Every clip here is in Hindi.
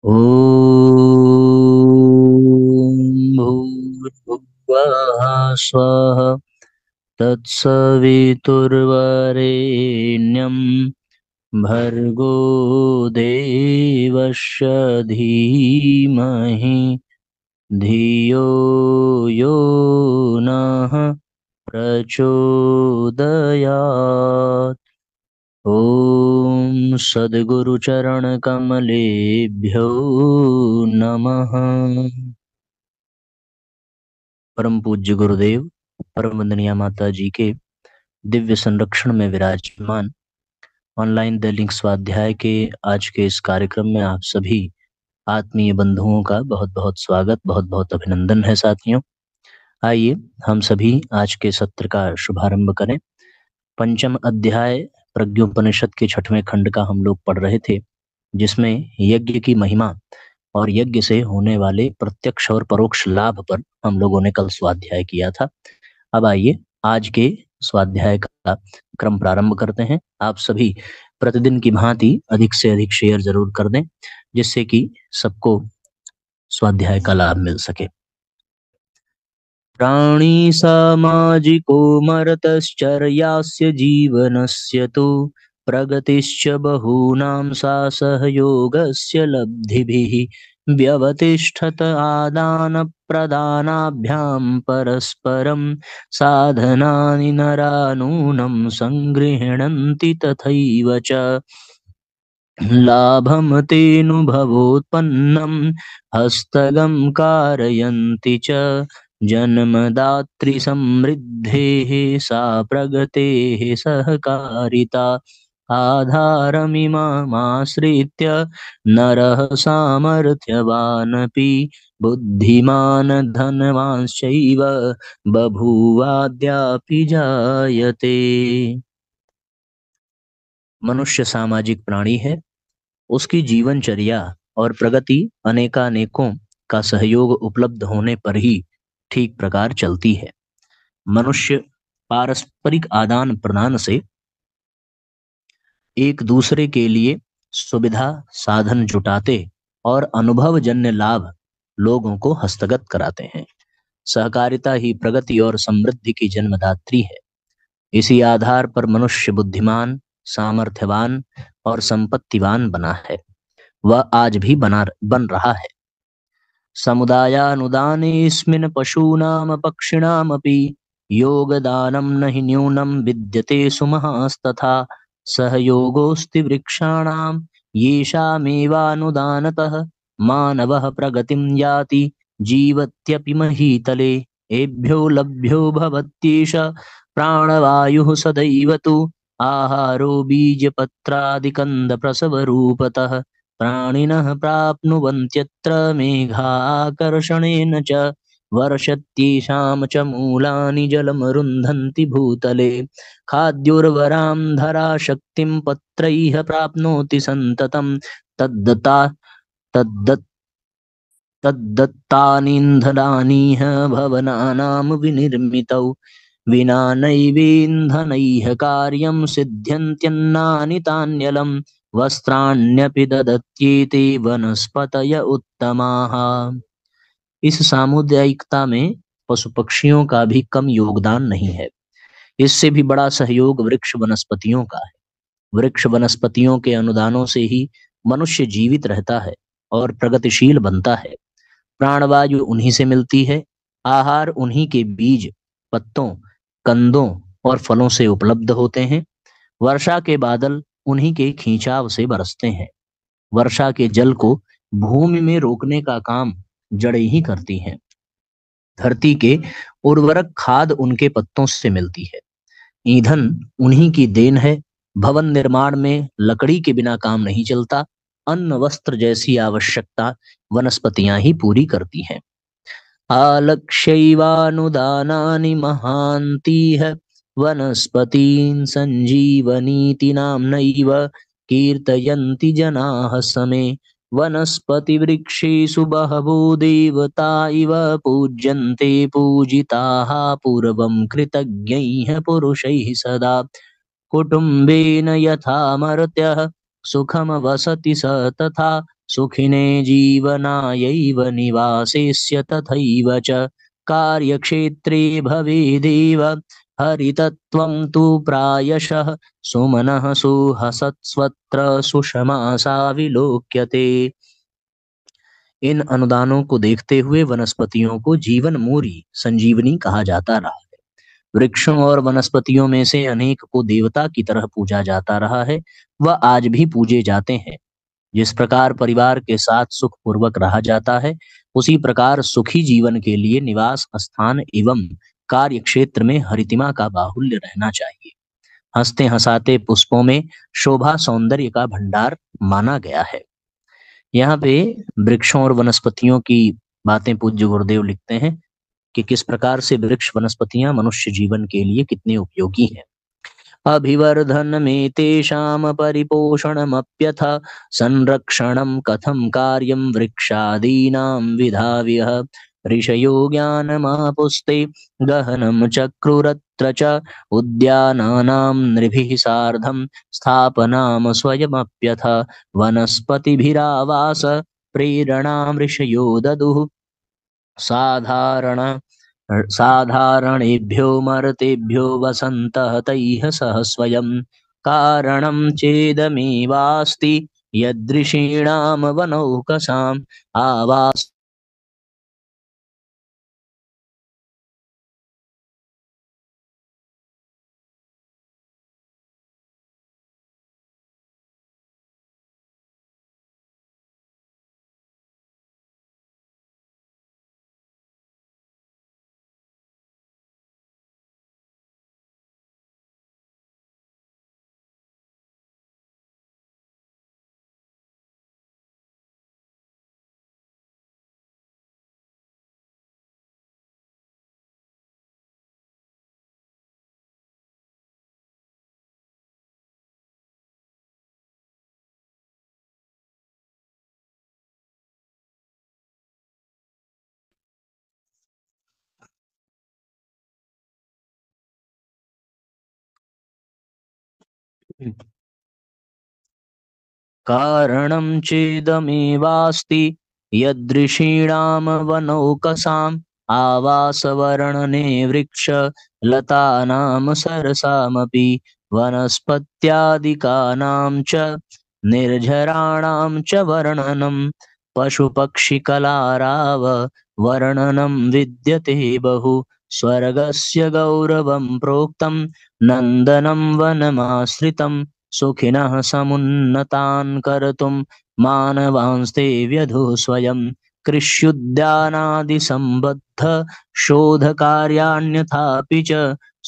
ॐ भूर्भुवः स्वः तत्सवितुर्वरेण्यं भर्गो देवस्य धीमहि धियो यो नः प्रचोदयात्। ॐ सद्गुरुचरणकमलेभ्यो नमः। परम पूज्य गुरुदेव परम वंदनीय माता जी के दिव्य संरक्षण में विराजमान ऑनलाइन दैनिक स्वाध्याय के आज के इस कार्यक्रम में आप सभी आत्मीय बंधुओं का बहुत बहुत स्वागत, बहुत बहुत अभिनंदन है साथियों। आइए हम सभी आज के सत्र का शुभारंभ करें। पंचम अध्याय प्रज्ञोपनिषद के 6वें खंड का हम लोग पढ़ रहे थे, जिसमें यज्ञ की महिमा और यज्ञ से होने वाले प्रत्यक्ष और परोक्ष लाभ पर हम लोगों ने कल स्वाध्याय किया था। अब आइए आज के स्वाध्याय का क्रम प्रारंभ करते हैं। आप सभी प्रतिदिन की भांति अधिक से अधिक शेयर जरूर कर दें, जिससे कि सबको स्वाध्याय का लाभ मिल सके। प्राणी सामाजिको मर्तश्चर्यास्य जीवनस्य तु प्रगतिश्च बहूनां सा सहयोगस्य लब्धिभिः व्यवतिष्ठत आदान प्रदानाभ्यां परस्परं साधनानि नरानूनं सङ्गृह्णन्ति तथैव च लाभं तेनुभवोत्पन्नं हस्तगं कारयन्ति च जन्मदात्री समृद्धेः सा प्रगतेः सहकारिता आधारमिममाश्रित्य नरः सामर्थ्यवानपि बुद्धिमान् धनवांश्चैव बभूवाद्यापि जायते। मनुष्य सामाजिक प्राणी है। उसकी जीवनचर्या और प्रगति अनेकानेकों का सहयोग उपलब्ध होने पर ही ठीक प्रकार चलती है। मनुष्य पारस्परिक आदान प्रदान से एक दूसरे के लिए सुविधा साधन जुटाते और अनुभवजन्य लाभ लोगों को हस्तगत कराते हैं। सहकारिता ही प्रगति और समृद्धि की जन्मदात्री है। इसी आधार पर मनुष्य बुद्धिमान, सामर्थ्यवान और संपत्तिवान बना है। वह आज भी बन रहा है। समुदायानुदानेऽस्मिन् पशूनां पक्षिणामपि योगदानं न हि न्यूनं विद्यते सुमहास्तथा सहयोगोऽस्ति वृक्षाणां येषामेवानुदानतः मानवः प्रगतिं याति जीवत्यपि महीतले एभ्यो लभ्यो भवत्येष प्राणवायुः सदैव तु आहारो बीजपत्रादिकन्दप्रसवरूपतः प्राणिनः प्राप्नुवन्त्यत्र मेघाकर्षणेन च वर्षत्येषां च मूलानि जलं रुन्धन्ति भूतले खाद्योर्वरां धराशक्तिं पत्रैः प्राप्नोति सन्ततं तद्दत्ता तद्दत् तद्दत्तानीन्धनानीह भवनानां विनिर्मितौ विना नैवेन्धनैः कार्यं सिद्ध्यन्त्यन्नानि तान्यलं वस्त्राण्यपि ददत्येते वनस्पतय उत्तमाः। इस सामुदायिकता में पशु पक्षियों का भी कम योगदान नहीं है। इससे भी बड़ा सहयोग वृक्ष वनस्पतियों का है। वृक्ष वनस्पतियों के अनुदानों से ही मनुष्य जीवित रहता है और प्रगतिशील बनता है। प्राणवायु उन्हीं से मिलती है। आहार उन्हीं के बीज, पत्तों, कंदों और फलों से उपलब्ध होते हैं। वर्षा के बादल उन्हीं के खींचाव से बरसते हैं। वर्षा के जल को भूमि में रोकने का काम जड़ें ही करती हैं। धरती के उर्वरक खाद उनके पत्तों से मिलती है। ईंधन उन्हीं की देन है। भवन निर्माण में लकड़ी के बिना काम नहीं चलता। अन्न वस्त्र जैसी आवश्यकता वनस्पतियां ही पूरी करती हैं। आलक्ष्यैवानुदानानि महान्तिः वनस्पतीन् सञ्जीवनीति नाम्नैव कीर्तयन्ति जनाः समे वनस्पतिवृक्षेषु बहवो देवता इव पूज्यन्ते पूजिताः पूर्वं कृतज्ञैः पुरुषैः सदा कुटुम्बेन यथा मर्त्यः सुखं वसति स तथा सुखिने जीवनायैव निवासेस्य तथैव च कार्यक्षेत्रे भवेदेव हरितत्वं तु प्रायशः सुमनः सुहसत्स्वत्र सुषमासा विलोक्यते। इन अनुदानों को देखते हुए वनस्पतियों को जीवन मूरी संजीवनी कहा जाता रहा है। वृक्षों और वनस्पतियों में से अनेक को देवता की तरह पूजा जाता रहा है, वह आज भी पूजे जाते हैं। जिस प्रकार परिवार के साथ सुख पूर्वक रहा जाता है, उसी प्रकार सुखी जीवन के लिए निवास स्थान एवं कार्य क्षेत्र में हरितिमा का बाहुल्य रहना चाहिए। हंसते हंसाते पुष्पों में शोभा सौंदर्य का भंडार माना गया है। यहाँ पे वृक्षों और वनस्पतियों की बातें पूज्य गुरुदेव लिखते हैं कि किस प्रकार से वृक्ष वनस्पतियां मनुष्य जीवन के लिए कितने उपयोगी हैं। अभिवर्धनमेतेषां परिपोषणमप्यथ संरक्षणं कथं कार्यं वृक्षादीनां विधाव्यः ऋषयो ज्ञानमापुस्ते गहनं चक्रुरत्र च उद्यानानां नृभिः सार्धं स्थापनां स्वयमप्यथ वनस्पतिभिरावास प्रेरणां ऋषयो ददुः साधारण साधारणेभ्यो मर्तेभ्यो वसन्तः तैः सह स्वयं कारणं चेदमेवास्ति यदृषीणां वनौकसाम् आवास। कारणं चेदमेवास्ति यदृषीणां वनौकसाम् आवासवर्णने वृक्ष लतानां सरसामपि वनस्पत्यादिकानां च निर्झराणां च वर्णनं पशुपक्षिकलाराव वर्णनं विद्यते बहु स्वर्गस्य गौरवं प्रोक्तं नन्दनं वनमाश्रितं सुखिनः समुन्नतान् कर्तुं मानवांस्ते व्यधुः स्वयं कृष्युद्यानादिसम्बद्ध शोधकार्याण्यथापि च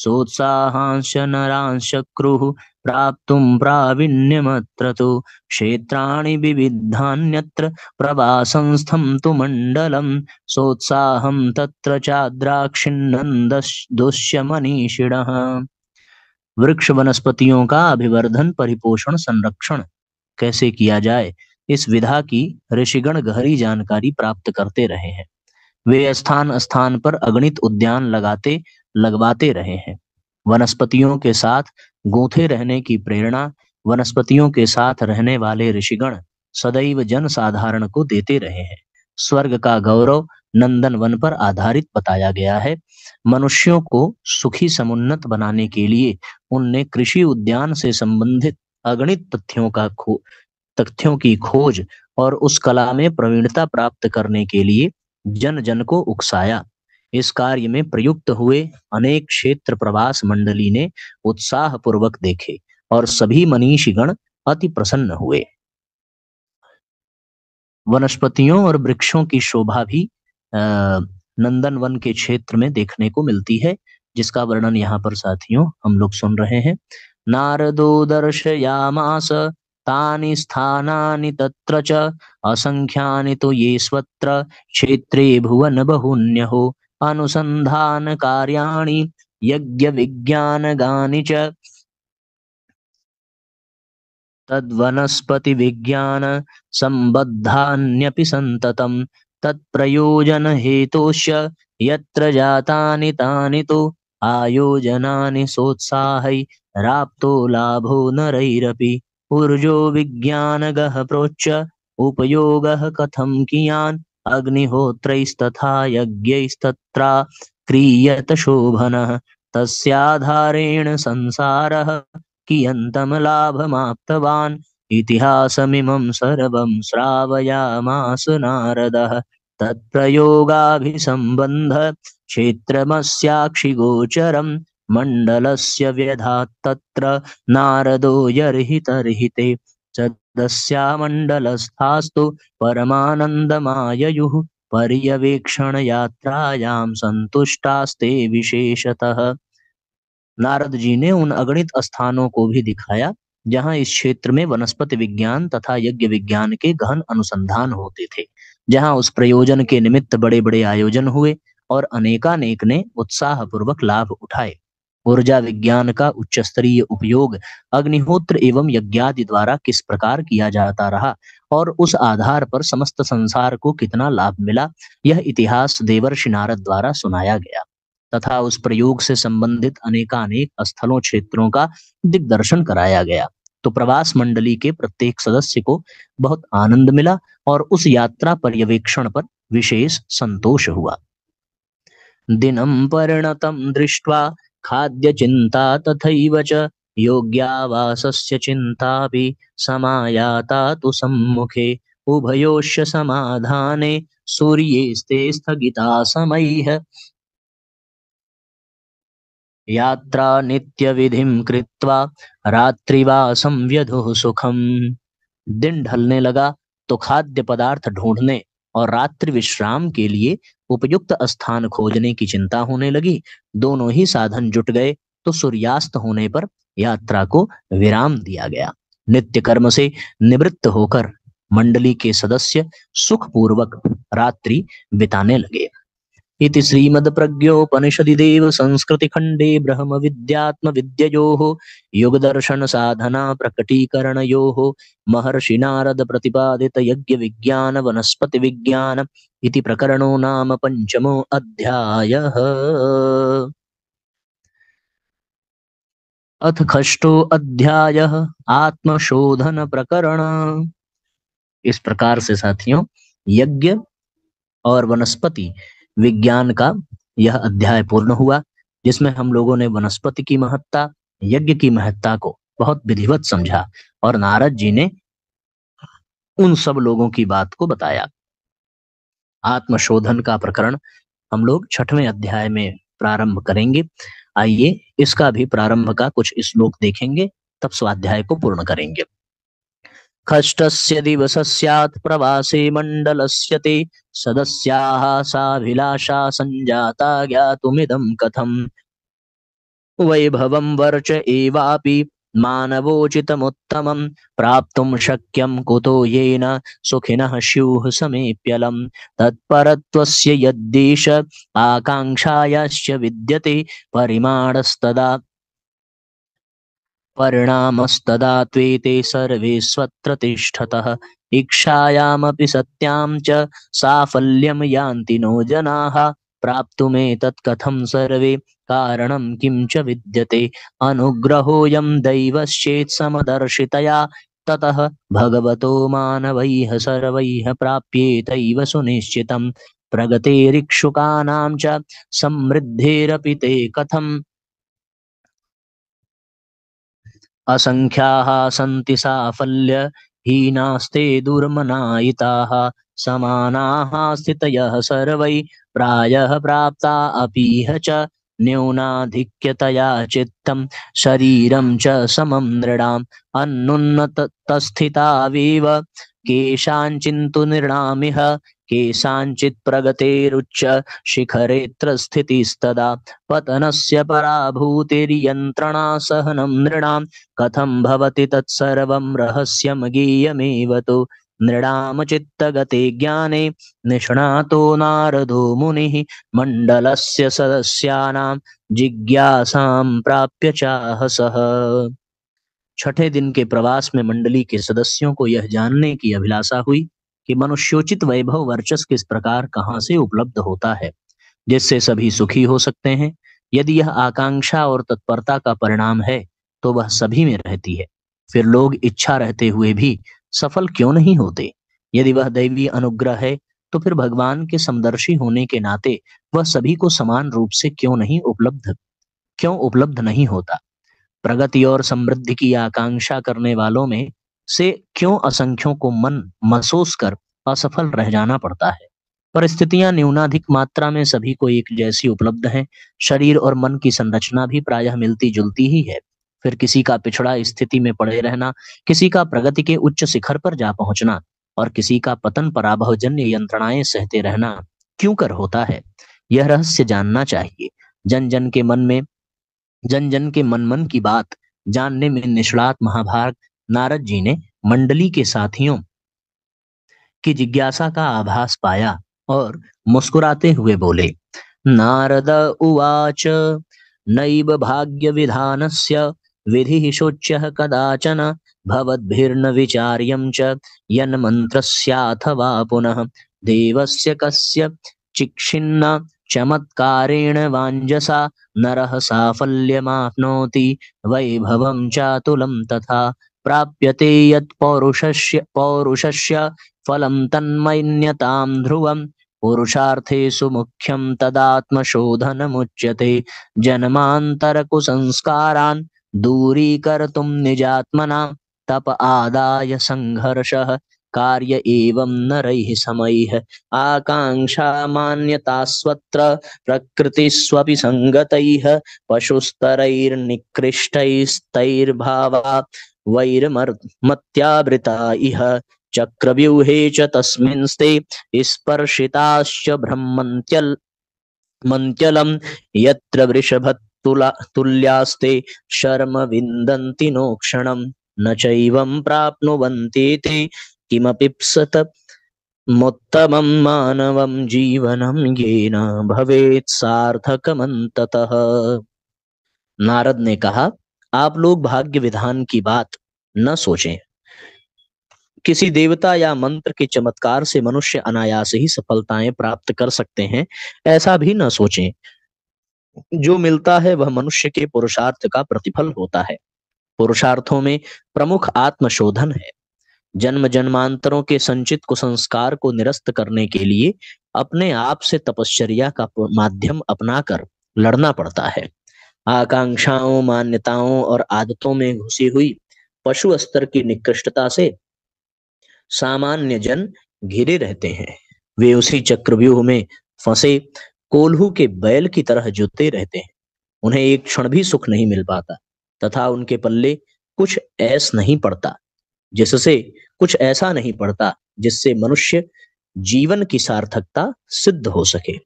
सोत्साहांश्च नरांश्चक्रुः प्राप्तुं प्रावीण्यमत्र तु क्षेत्राणि विविधान्यत्र प्रवासंस्थं तु मण्डलं सोत्साहं तत्र चाद्राक्षिन्नन्दुष्य मनीषिणः। वृक्ष वनस्पतियों का अभिवर्धन परिपोषण संरक्षण कैसे किया जाए, इस विधा की ऋषिगण गहरी जानकारी प्राप्त करते रहे हैं। वे स्थान स्थान पर अगणित उद्यान लगवाते रहे हैं। वनस्पतियों के साथ गूंथे रहने की प्रेरणा वनस्पतियों के साथ रहने वाले ऋषिगण सदैव जन साधारण को देते रहे हैं। स्वर्ग का गौरव नंदन वन पर आधारित बताया गया है। मनुष्यों को सुखी समुन्नत बनाने के लिए उनने कृषि उद्यान से संबंधित अगणित तथ्यों की खोज और उस कला में प्रवीणता प्राप्त करने के लिए जन जन को उकसाया। इस कार्य में प्रयुक्त हुए अनेक क्षेत्र प्रवास मंडली ने उत्साह पूर्वक देखे और सभी मनीषीगण अति प्रसन्न हुए। वनस्पतियों और वृक्षों की शोभा भी नंदन वन के क्षेत्र में देखने को मिलती है, जिसका वर्णन यहाँ पर साथियों हम लोग सुन रहे हैं। नारदो दर्शयामास तानि स्थानानि तत्र च असंख्यानि तो ये स्वत्र क्षेत्रे भुवन बहुन्यहो अनुसंधान कार्याणि यज्ञ विज्ञान गानि च तद्वनस्पति विज्ञान संबद्धान्यपि संततम् तत्प्रयोजन हेतुश्च यत्र जातानि तानि तु आयोजनानि सोत्साहै राप्तो लाभो नरैरपि ऊर्जो विज्ञानगः प्रोच्य उपयोगः कथं कियान् अग्निहोत्रैस्तथा यज्ञैस्तत्रा क्रियत शोभनः तस्याधारेण संसारः कियन्तं लाभमाप्तवान् इतिहासमिमं सर्वं श्रावयामास नारदः तत्प्रयोगाभिसम्बन्ध क्षेत्रमस्याक्षिगोचरं मण्डलस्य व्यधात् तत्र नारदो यर्हितर्हिते सदस्या मण्डलस्थास्तु परमानन्दमाययुः पर्यवेक्षण यात्रायां संतुष्टास्ते विशेषतः। नारद जी ने उन अगणित स्थानों को भी दिखाया जहां इस क्षेत्र में वनस्पति विज्ञान तथा यज्ञ विज्ञान के गहन अनुसंधान होते थे, जहां उस प्रयोजन के निमित्त बड़े बड़े आयोजन हुए और अनेकानेक ने उत्साह पूर्वक लाभ उठाए। ऊर्जा विज्ञान का उच्च स्तरीय उपयोग अग्निहोत्र एवं यज्ञादि द्वारा किस प्रकार किया जाता रहा और उस आधार पर समस्त संसार को कितना लाभ मिला, यह इतिहास देवर्षि नारद द्वारा सुनाया गया तथा उस प्रयोग से संबंधित अनेकानेक स्थलों क्षेत्रों का दिग्दर्शन कराया गया। तो प्रवास मंडली के प्रत्येक सदस्य को बहुत आनंद मिला और उस यात्रा पर्यवेक्षण पर विशेष संतोष हुआ। दिनं परिणतं दृष्ट्वा खाद्य चिंता तथैव च योग्यावासस्य चिंतापि समायाता तु सम्मुखे उभयोश्च समाधाने सूर्येस्ते स्थगिता समयः यात्रा नित्यविधिं कृत्वा रात्रिवासं व्यधुः सुखम। दिन ढलने लगा तो खाद्य पदार्थ ढूंढने और रात्रि विश्राम के लिए उपयुक्त स्थान खोजने की चिंता होने लगी। दोनों ही साधन जुट गए तो सूर्यास्त होने पर यात्रा को विराम दिया गया। नित्य कर्म से निवृत्त होकर मंडली के सदस्य सुखपूर्वक रात्रि बिताने लगे। इति श्रीमद्प्रज्ञोपनिषदि देव संस्कृति खंडे ब्रह्म विद्यात्म विद्ययोः युगदर्शन साधना प्रकटीकरणयोः महर्षि नारद प्रतिपादित यज्ञ विज्ञान वनस्पति विज्ञान इति प्रकरणो नाम पंचमो अध्यायः। अथ षष्ठो अध्यायः आत्मशोधन प्रकरण। इस प्रकार से साथियों यज्ञ और वनस्पति विज्ञान का यह अध्याय पूर्ण हुआ, जिसमें हम लोगों ने वनस्पति की महत्ता, यज्ञ की महत्ता को बहुत विधिवत समझा और नारद जी ने उन सब लोगों की बात को बताया। आत्मशोधन का प्रकरण हम लोग 6वें अध्याय में प्रारंभ करेंगे। आइए इसका भी प्रारंभ का कुछ श्लोक देखेंगे, तब स्वाध्याय को पूर्ण करेंगे। खष्टस्य दिवसस्यात् प्रवासे मण्डलस्य ते सदस्याः साभिलाषा सञ्जाता ज्ञातुमिदं कथम् वैभवं वर्च एवापि मानवोचितमुत्तमं प्राप्तुं शक्यं कुतो येन सुखिनः स्युः समेप्यलं तत्परत्वस्य यद्देश आकाङ्क्षायाश्च विद्यते परिमाणस्तदा परिणामस्तदा त्वेते सर्वे स्वत्र तिष्ठतः इच्छायामपि सत्यां च साफल्यं यान्ति नो जनाः प्राप्तुमेतत् कथं सर्वे कारणं किं च विद्यते अनुग्रहोऽयं दैवश्चेत् समदर्शितया ततः भगवतो मानवैः सर्वैः प्राप्येतैव सुनिश्चितं प्रगतेरिक्षुकाणां च समृद्धेरपि ते कथम् असंख्याः सन्ति साफल्यहीनास्ते दुर्मनायिताः समानाः स्थितयः सर्वै प्रायः प्राप्ता अपीह च न्यूनाधिक्यतया चित्तं शरीरं च समं नृणाम् अनुन्नतस्थितावेव केषाञ्चिन्तु नृणामिह केषाञ्चित् प्रगतेरुच्च शिखरेऽत्र स्थितिस्तदा पतनस्य पराभूतिर्यन्त्रणा सहनं नृणां कथं भवति तत्सर्वं रहस्यं ज्ञेयमेव तु नृणां चित्तगते ज्ञाने निष्णातो नारदो मुनिः मण्डलस्य सदस्यानां जिज्ञासां प्राप्य चाह सः। छठे दिन के प्रवास में मंडली के सदस्यों को यह जानने की अभिलाषा हुई कि मनुष्योचित वैभव वर्चस्व किस प्रकार कहाँ से उपलब्ध होता है जिससे सभी सुखी हो सकते हैं। यदि यह आकांक्षा और तत्परता का परिणाम है तो वह सभी में रहती है, फिर लोग इच्छा रहते हुए भी सफल क्यों नहीं होते। यदि वह दैवी अनुग्रह है तो फिर भगवान के समदर्शी होने के नाते वह सभी को समान रूप से क्यों उपलब्ध नहीं होता। प्रगति और समृद्धि की आकांक्षा करने वालों में से क्यों असंख्यों को मन महसूस कर असफल रह जाना पड़ता है। परिस्थितियां न्यूनाधिक मात्रा में सभी को एक जैसी उपलब्ध हैं। शरीर और मन की संरचना भी प्रायः मिलती जुलती ही है। फिर किसी का पिछड़ा स्थिति में पड़े रहना, किसी का प्रगति के उच्च शिखर पर जा पहुंचना और किसी का पतन पराभवजन्य यंत्रणाएं सहते रहना क्यों कर होता है। यह रहस्य जानना चाहिए। जन जन के मन में जन जन के मन मन की बात जानने में निष्णात महाभाग नारद जी ने मंडली के साथियों की जिज्ञासा का आभास पाया और मुस्कुराते हुए बोले। नारद उवाच नैव भाग्य विधानस्य विधि शोच्य कदाचन भवद्भिर्न विचार्यं च यन्मन्त्रस्याथवा पुनः देवस्य कस्य चिक्षिन्न चमत्कारेण वाञ्जसा नरः साफल्यमाप्नोति वैभवं चातुलं तथा प्राप्यते यत् पौरुषस्य फलं तन्मन्यतां ध्रुवम् पुरुषार्थेषु मुख्यं तदात्मशोधनमुच्यते जन्मान्तरकुसंस्कारान् दूरीकर्तुं निजात्मना तप आदाय संघर्षः कार्य एवं नरैः समैः आकांक्षा मान्यतास्वत्र प्रकृतिस्वपि संगतैः पशुस्तरैर्निकृष्टैस्तैर्भावा वैरमत्यावृता इह चक्रव्यूहे च तस्मिंस्ते स्पर्शिताश्च ब्रह्मन्त्यलं यत्र वृषभतुल्यास्ते शर्म विन्दन्ति नो क्षणं न चैवं प्राप्नुवन्ति ते किमपीप्सत मोत्तमं मानवं जीवनं येन भवेत् सार्थकमन्ततः। नारद ने कहा, आप लोग भाग्य विधान की बात न सोचें। किसी देवता या मंत्र के चमत्कार से मनुष्य अनायास ही सफलताएं प्राप्त कर सकते हैं, ऐसा भी न सोचें। जो मिलता है वह मनुष्य के पुरुषार्थ का प्रतिफल होता है। पुरुषार्थों में प्रमुख आत्मशोधन है। जन्म जन्मांतरों के संचित कुसंस्कार को निरस्त करने के लिए अपने आप से तपश्चर्या का माध्यम अपनाकर लड़ना पड़ता है। आकांक्षाओं, मान्यताओं और आदतों में घुसी हुई पशु स्तर की निकृष्टता से सामान्य जन घिरे रहते हैं। वे उसी चक्रव्यूह में फंसे कोल्हू के बैल की तरह जुते रहते हैं। उन्हें एक क्षण भी सुख नहीं मिल पाता तथा उनके पल्ले कुछ ऐसा नहीं पड़ता जिससे मनुष्य जीवन की सार्थकता सिद्ध हो सके।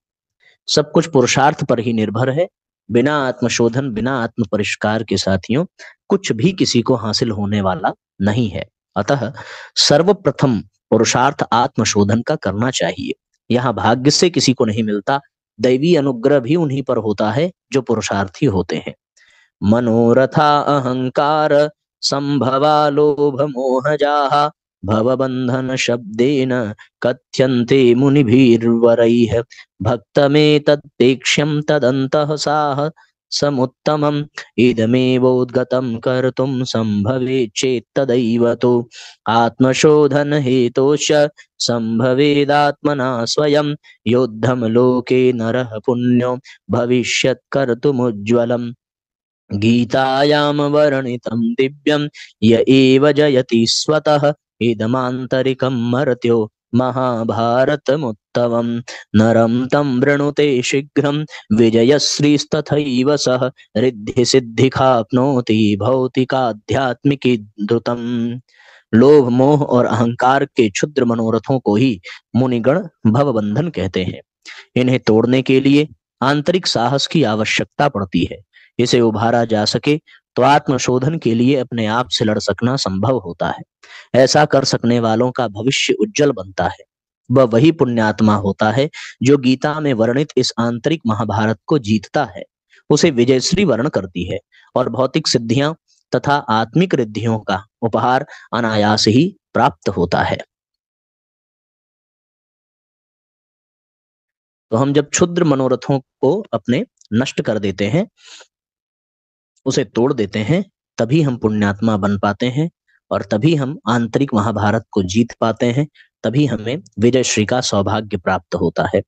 सब कुछ पुरुषार्थ पर ही निर्भर है। बिना आत्मशोधन, बिना आत्म परिष्कार के साथियों कुछ भी किसी को हासिल होने वाला नहीं है। अतः सर्वप्रथम पुरुषार्थ आत्मशोधन का करना चाहिए। यहाँ भाग्य से किसी को नहीं मिलता, दैवी अनुग्रह भी उन्हीं पर होता है जो पुरुषार्थी होते हैं। मनोरथा अहंकार संभवा लोभ मोहजाः भवबंधन शब्देन कथ्यन्ते मुनिभिर्वरैः भक्तमेतत्पेक्ष्यं तदन्तः साह समुत्तमम् इदमेवोद्गतं कर्तुं संभवेत् चेत् तदैव तु आत्मशोधन हेतोश्च संभवेदात्मना स्वयं योद्धं लोके नरः पुण्यो भविष्यत् कर्तुमुज्ज्वलम् गीतायां वर्णितं दिव्यं य एव जयति स्वतः इदमान्तरिकं मर्त्यो महाभारतमुत्तमं नरं तं वृणुते शीघ्रं विजयश्रीस्तथैव सः रिद्धिसिद्धिखाप्नोति भौतिकाध्यात्मिकी द्रुतम्। लोभ, मोह और अहंकार के क्षुद्र मनोरथों को ही मुनिगण भवबंधन कहते हैं। इन्हें तोड़ने के लिए आंतरिक साहस की आवश्यकता पड़ती है। इसे उभारा जा सके तो आत्मशोधन के लिए अपने आप से लड़ सकना संभव होता है। ऐसा कर सकने वालों का भविष्य उज्जवल बनता है। वह वही पुण्यात्मा होता है जो गीता में वर्णित इस आंतरिक महाभारत को जीतता है, उसे विजयश्री वर्ण करती है और भौतिक सिद्धियां तथा आत्मिक रिद्धियों का उपहार अनायास ही प्राप्त होता है। तो हम जब क्षुद्र मनोरथों को अपने नष्ट कर देते हैं, उसे तोड़ देते हैं, तभी हम पुण्यात्मा बन पाते हैं और तभी हम आंतरिक महाभारत को जीत पाते हैं, तभी हमें विजय श्री का सौभाग्य प्राप्त होता है।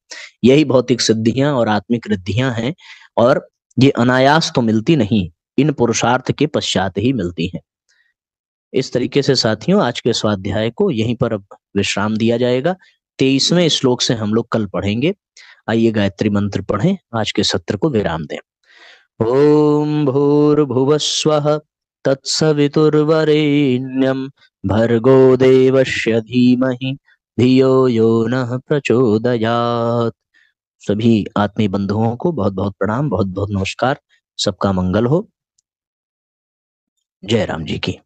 यही भौतिक सिद्धियां और आत्मिक रिद्धियां हैं, और ये अनायास तो मिलती नहीं, इन पुरुषार्थ के पश्चात ही मिलती हैं। इस तरीके से साथियों, आज के स्वाध्याय को यहीं पर अब विश्राम दिया जाएगा। 23वें श्लोक से हम लोग कल पढ़ेंगे। आइए गायत्री मंत्र पढ़ें, आज के सत्र को विराम दें। ओम भूर्भुवस्वः तत्सवितुर्वरेण्यं भर्गो देवस्य धीमहि धियो यो नः प्रचोदयात्। सभी आत्मीय बंधुओं को बहुत बहुत प्रणाम, बहुत बहुत नमस्कार। सबका मंगल हो। जय राम जी की।